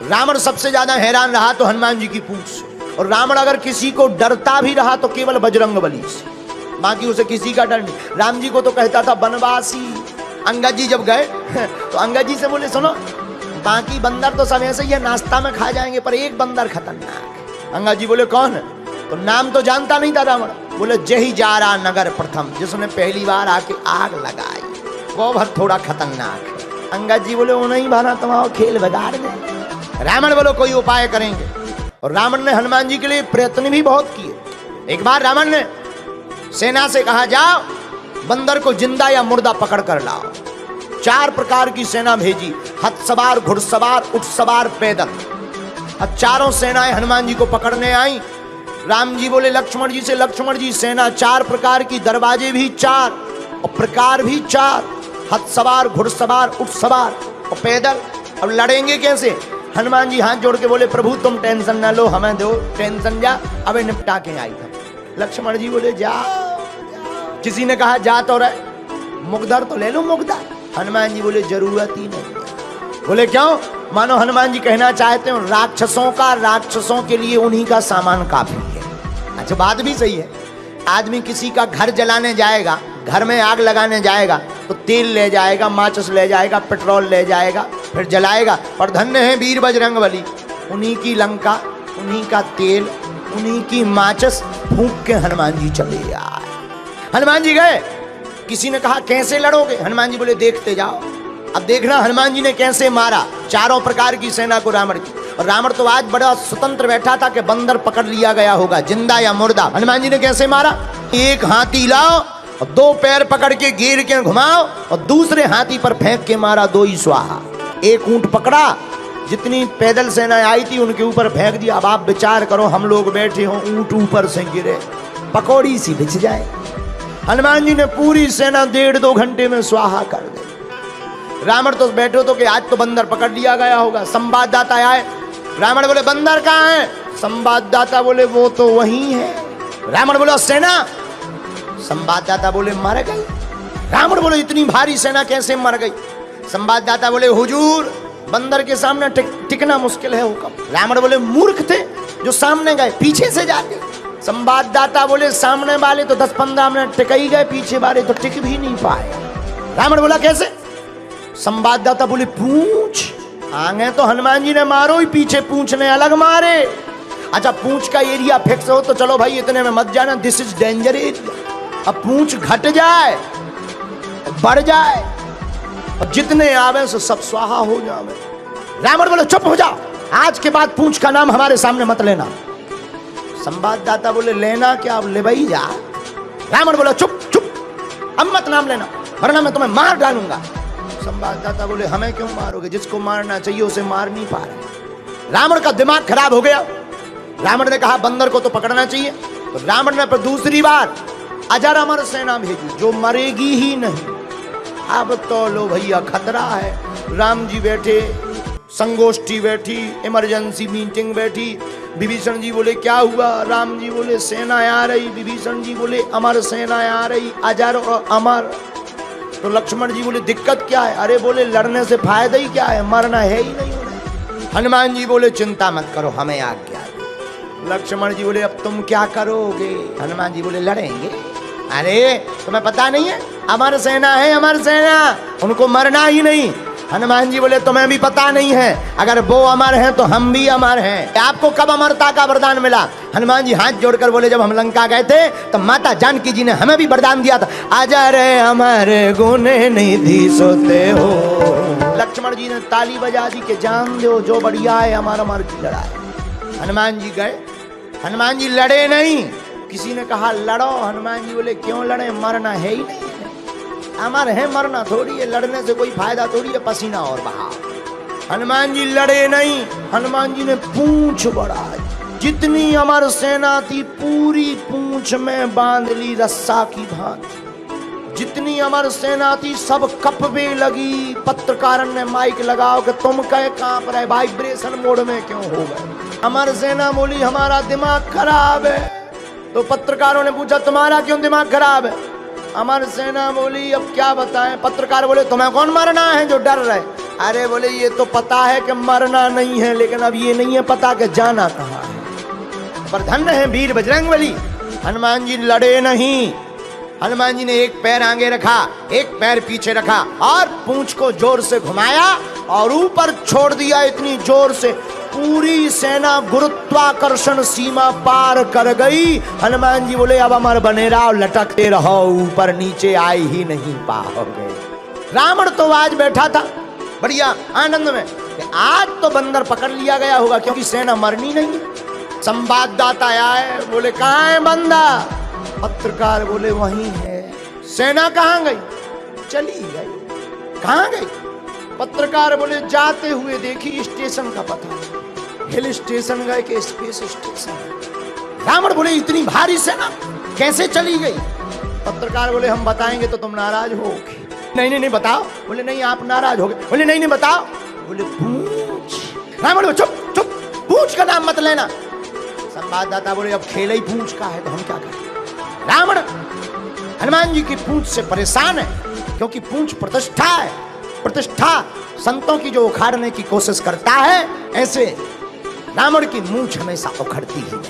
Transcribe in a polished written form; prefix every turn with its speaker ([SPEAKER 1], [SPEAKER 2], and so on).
[SPEAKER 1] रावण सबसे ज्यादा हैरान रहा तो हनुमान जी की पूंछ से, और रावण अगर किसी को डरता भी रहा तो केवल बजरंग बली से, बाकी उसे किसी का डर नहीं। राम जी को तो कहता था बनवासी। अंगद जी जब गए तो अंगद जी से बोले सुनो, बाकी बंदर तो सब ऐसे ही है, नाश्ता में खा जाएंगे, पर एक बंदर खतरनाक। अंगद जी बोले कौन है? तो नाम तो जानता नहीं था रावण। बोले जही जारा नगर प्रथम, जिसने पहली बार आके आग लगाई, वो बहुत थोड़ा खतरनाक है। अंगद जी बोले वो नहीं भाना, तुम्हारा खेल बिगाड़ दे। रावण बोलो कोई उपाय करेंगे, और रावण ने हनुमान जी के लिए प्रयत्न भी बहुत किए। एक बार रावण ने सेना से कहा जाओ बंदर को जिंदा या मुर्दा पकड़ कर लाओ। 4 प्रकार की सेना भेजी, हथ सवार, घुड़सवार, ऊंट सवार, पैदल। और चारों सेनाएं हनुमान जी को पकड़ने आई। राम जी बोले लक्ष्मण जी से, लक्ष्मण जी सेना 4 प्रकार की, दरवाजे भी 4 और प्रकार भी 4, हथ सवार, घुड़सवार, ऊंट सवार और पैदल। अब लड़ेंगे कैसे? हनुमान जी हाथ जोड़ के बोले प्रभु तुम टेंशन ना लो, हमें दो टेंशन, जा अबे निपटा के आई था। लक्ष्मण जी बोले जा। किसी ने कहा जा तो रहे, मुगदर तो ले लो मुगदर। हनुमान जी बोले जरूरत ही नहीं। बोले क्यों? मानो हनुमान जी कहना चाहते हो राक्षसों के लिए उन्हीं का सामान काफी है। अच्छा बात भी सही है। आदमी किसी का घर जलाने जाएगा, घर में आग लगाने जाएगा तो तेल ले जाएगा, माचिस ले जाएगा, पेट्रोल ले जाएगा, फिर जलाएगा। और धन्य है वीर बजरंग बली, उन्हीं की लंका, उन्हीं का तेल, उन्हीं की माचिस फूंक के हनुमान जी चले आए। हनुमान जी गए। किसी ने कहा कैसे लड़ोगे? हनुमान जी बोले देखते जाओ। अब देखना हनुमान जी ने कैसे मारा 4 प्रकार की सेना को रावण की। और रावण तो आज बड़ा स्वतंत्र बैठा था कि बंदर पकड़ लिया गया होगा, जिंदा या मुर्दा। हनुमान जी ने कैसे मारा? एक हाथी लाओ और 2 पैर पकड़ के घेर के घुमाओ और दूसरे हाथी पर फेंक के मारा, 2 ही स्वाहा। एक ऊंट पकड़ा, जितनी पैदल सेना आई थी उनके ऊपर फेंक दिया। अब आप विचार करो, हम लोग बैठे हो, ऊंट ऊपर से गिरे, पकौड़ी सी बिछ जाए। हनुमान जी ने पूरी सेना 1.5-2 घंटे में स्वाहा कर दी। रावण तो बैठो तो कि आज तो बंदर पकड़ लिया गया होगा। संवाददाता आए, रावण बोले बंदर कहाँ है? संवाददाता बोले वो तो वहीं है। रावण बोला सेना? संवाददाता बोले मर गई। रावण बोले इतनी भारी सेना कैसे मर गई? संवाददाता बोले हुजूर बंदर के सामने टिकना मुश्किल है हुक्म। रावण बोले मूर्ख थे जो सामने गए, पीछे से जाते। संवाददाता बोले सामने वाले तो 10-15 मिनट टिक ही गए, पीछे वाले तो टिक भी नहीं पाए। रावण बोला कैसे? संवाददाता बोले पूंछ। आगे तो हनुमान जी ने मारो ही, पीछे पूंछ ने अलग मारे। अच्छा पूंछ का एरिया फिक्स हो तो चलो भाई इतने में मत जाना, दिस इज डेंजर एरिया। अब पूंछ घट जाए, बढ़ जाए और जितने आवे सो सब स्वाहा हो जावे। रावण बोले चुप हो जाओ, आज के बाद पूंछ का नाम हमारे सामने मत लेना। संवाददाता बोले लेना क्या? अब ले भाई जा। रावण बोला चुप चुप, अब मत नाम लेना वरना मैं तुम्हें मार डालूंगा। संवाददाता बोले हमें क्यों मारोगे? जिसको मारना चाहिए उसे मार नहीं पा रहे। रावण का दिमाग खराब हो गया। रावण ने कहा बंदर को तो पकड़ना चाहिए। तो रावण ने पर दूसरी बार अजर अमर सेना भेजी जो मरेगी ही नहीं। अब तो लो भैया खतरा है। राम जी बैठे, संगोष्ठी बैठी, इमरजेंसी मीटिंग बैठी। विभीषण जी बोले क्या हुआ? राम जी बोले सेना आ रही। विभीषण जी बोले अमर सेना आ रही, अजर और अमर। तो लक्ष्मण जी बोले दिक्कत क्या है? अरे बोले लड़ने से फायदा ही क्या है, मरना है ही नहीं उन्हें। हनुमान जी बोले चिंता मत करो, हमें आज्ञा दो। लक्ष्मण जी बोले अब तुम क्या करोगे? हनुमान जी बोले लड़ेंगे। अरे तुम्हें पता नहीं है अमर सेना है, अमर सेना, उनको मरना ही नहीं। हनुमान जी बोले तुम्हें भी पता नहीं है, अगर वो अमर हैं तो हम भी अमर हैं। आपको कब अमरता का वरदान मिला? हनुमान जी हाथ जोड़कर बोले जब हम लंका गए थे तो माता जानकी जी ने हमें भी वरदान दिया था, अजर अमर गुण निधि सोते हो। लक्ष्मण जी ने ताली बजा दी कि जान दो जो बढ़िया है हमारा अमर की लड़ाई। हनुमान जी गए, हनुमान जी लड़े नहीं। किसी ने कहा लड़ो, हनुमान जी बोले क्यों लड़े, मरना है ही नहीं। अमर है, मरना थोड़ी है, लड़ने से कोई फायदा थोड़ी है, पसीना और बहाव। हनुमान जी लड़े नहीं। हनुमान जी ने पूंछ बढ़ाई, जितनी अमर सेना थी पूरी पूंछ में बांध ली रस्सा की भांति। जितनी अमर सेना थी सब कपवे लगी। पत्रकार ने माइक लगाओ कि तुम कहे कांप रहे, वाइब्रेशन मोड में क्यों हो गए? अमर सेना बोली हमारा दिमाग खराब है। तो पत्रकारों ने पूछा तुम्हारा क्यों दिमाग खराब है? अमर सेना बोली अब क्या बताएं। पत्रकार बोले तुम्हें कौन मरना है जो डर रहे? अरे बोले ये तो पता है कि मरना नहीं है, लेकिन अब ये नहीं है पता कि जाना कहाँ है। पर धन्य है वीर बजरंगबली, हनुमान जी लड़े नहीं। हनुमान जी ने एक पैर आगे रखा, एक पैर पीछे रखा और पूंछ को जोर से घुमाया और ऊपर छोड़ दिया इतनी जोर से, पूरी सेना गुरुत्वाकर्षण सीमा पार कर गई। हनुमान जी बोले अब अमर बने रहो, लटकते रहो, ऊपर नीचे आ ही नहीं पाओगे। रावण तो आज बैठा था बढ़िया आनंद में, आज तो बंदर पकड़ लिया गया होगा क्योंकि सेना मरनी नहीं है। संवाददाता आए, बोले कहाँ है बंदा? पत्रकार बोले वहीं है। सेना कहाँ गई? चली गई। कहाँ गई? पत्रकार बोले जाते हुए देखी, स्टेशन का पता, हिल स्टेशन गए कि स्पेस स्टेशन। रावण बोले इतनी भारी सेना कैसे चली गई? पत्रकार बोले हम बताएंगे तो तुम नाराज होगे। नहीं नहीं नहीं बताओ। बोले नहीं आप नाराज होगे। बोले नहीं नहीं बताओ। बोले पूछ। रावण बोले चुप चुप, पूछ का नाम मत लेना। संवाददाता बोले अब खेल ही पूछ का है तो हम क्या करें? रावण हनुमान जी की पूंछ से परेशान है क्योंकि पूंछ प्रतिष्ठा है। प्रतिष्ठा संतों की जो उखाड़ने की कोशिश करता है, ऐसे रावण की मूंछ हमेशा उखड़ती ही है।